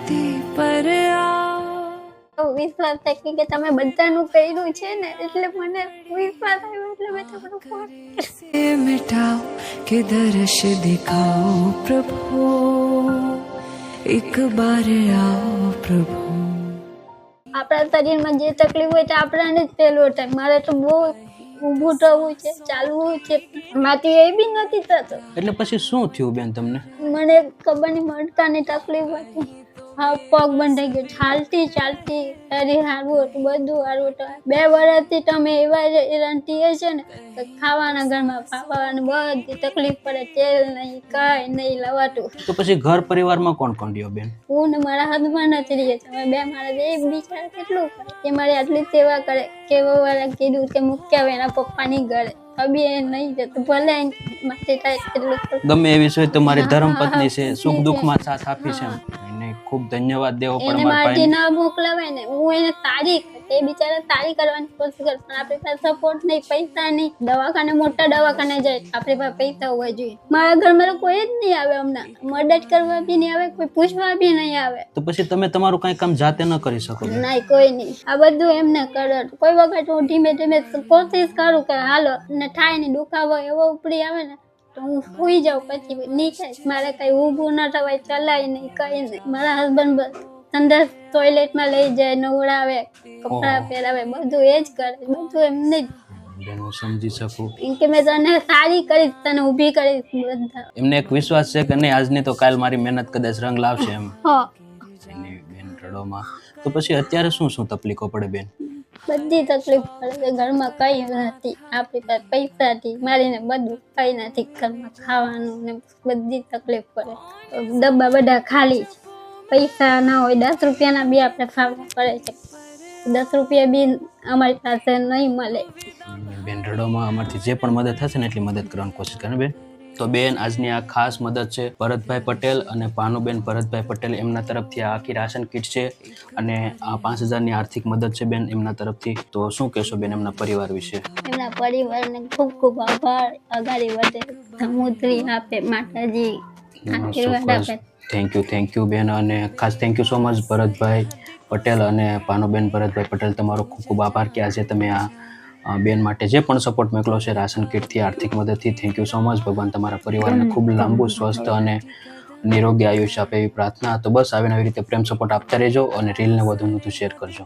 ધરતી પર વિશ્વાસ થાય કે તમે બધાનું કર્યું છે ને, એટલે મને વિશ્વાસ આવ્યો એટલે મેં તમને ફોન से मिटाओ कि दर्श दिखाओ प्रभु, एक बार आओ प्रभु। આપણા શરીરમાં જે તકલીફ હોય તો આપણાને જ પેલું થાય. મારે તો બહુ ઊભું થવું છે, ચાલવું છે, માથી એ બી નથી થતો. એટલે પછી શું થયું બેન તમને? મને ખબર નહીં, મણકાની તકલીફ હતી. હા, પગ બંધાઈ ગયો. ચાલતી શરીર હારવું હતું, બધું હારવું હતું. 2 વર્ષથી તમે એવા રંટીએ છે ને કે ખાવાના ઘરમાં પાવાની બધી તકલીફ પડે. તેલ નહીં, કાંઈ નહીં લવાતું. તો પછી ઘર પરિવારમાં કોણ કોણ રહ્યો બેન? હું ને મારા હસબન્ડ નથી રહ્યા. તમે મારા બે બિચારા કેટલું કરે. એ મારી આટલી સેવા કરે. કેવા વાળા કીધું કે મૂક્યા હોય એના પપ્પાની ઘરે, અભી એ નહીં જતું. ભલે માથે થાય એટલું ગમે એવી હોય તો મારી ધર્મપત્ની છે, સુખ દુઃખમાં સાથ આપી છે. એને ખૂબ ધન્યવાદ દેવો એને પડે. મારથી ના મોકલાવાય ને. હું એને તારીખ એ બિચારા તારી કરવાની કોશિશ કરે, પણ આપણી પાસે સપોર્ટ નહીં, પૈસા નહીં. દવાખાને મોટા દવાખાને જાય, આપણી પાસે પૈસા હોવા જોઈએ. મારા ઘરમાં કોઈ જ નહીં આવે, હમણાં મદદ કરવા બી નહીં આવે, કોઈ પૂછવા બી નહીં આવે. તો પછી તમે તમારું કઈ કામ જાતે ન કરી શકો? નહીં, કોઈ નહીં. આ બધું એમને કરે. કોઈ વખત હું ધીમે ધીમે કોશિશ કરું કે હાલો, ને થાય નહીં, દુખાવો એવો ઉપડી આવે ને તો હું સુઈ જાઉં, પછી નહીં થાય. મારે કઈ ઊભું ન થવાય, ચલાય નહીં, કઈ નહીં. મારા હસબન્ડ બસ અંદર ટોયલેટમાં લઈ જાય, નવડાવે, કપડાં પહેરાવે, બધું એ જ કરે. બધું એમને જ. બેન હું સમજી શકું. કેમ કે મેં તને સારી કરીશ, તને ઊભી કરીશ. બધા એમને એક વિશ્વાસ છે કે નહીં, આજની તો કાલ મારી મહેનત કદાચ રંગ લાવશે એમ. હા, એની બેન રડોમાં. તો પછી અત્યારે શું શું તકલીફો પડે બેન? બધી તકલીફ પડે છે. ઘરમાં કઈ નથી, આપણી પાસે પૈસા નથી, મારીને બધું કઈ નથી. ઘરમાં ખાવાનું ને બધી તકલીફ પડે. ડબ્બા બધા ખાલી છે, પૈસા ના હોય. 10 રૂપિયાના બી આપણે ખાવા પડે છે. 10 રૂપિયા બી અમારી પાસે નહીં મળે. બેન રડોમાં અમારથી જે પણ મદદ થશે ને એટલી મદદ કરવાની કોશિશ કરે બેન. તો બેન આજની આ ખાસ મદદ છે ભરતભાઈ પટેલ અને ભાનુબેન ભરતભાઈ પટેલ, એમના તરફથી આ આખી રાશન કીટ છે અને આ 5000ની આર્થિક મદદ છે બેન એમના તરફથી. તો શું કહેશો બેન એમના પરિવાર વિશે? એમના પરિવારને ખૂબ ખૂબ આભાર. અગાડી વધે, સમુદ્રી આપે, માતાજી આશીર્વાદ આપે. થેન્ક યુ બેન. અને ખાસ thank you so much Bharatbhai Patel અને ભાનુબેન ભરતભાઈ પટેલ, તમારો ખૂબ ખૂબ આભાર કે આજે તમે આ બેન માટે જે પણ સપોર્ટ મોકલો છે રાશન કીટથી, આર્થિક મદદથી. Thank you so much. ભગવાન તમારા પરિવારને ખૂબ લાંબુ, સ્વસ્થ અને નિરોગી આયુષ્ય આપે એવી પ્રાર્થના. તો બસ આવી રીતે પ્રેમ સપોર્ટ આપતા રહેજો અને રીલને વધુ શેર કરજો.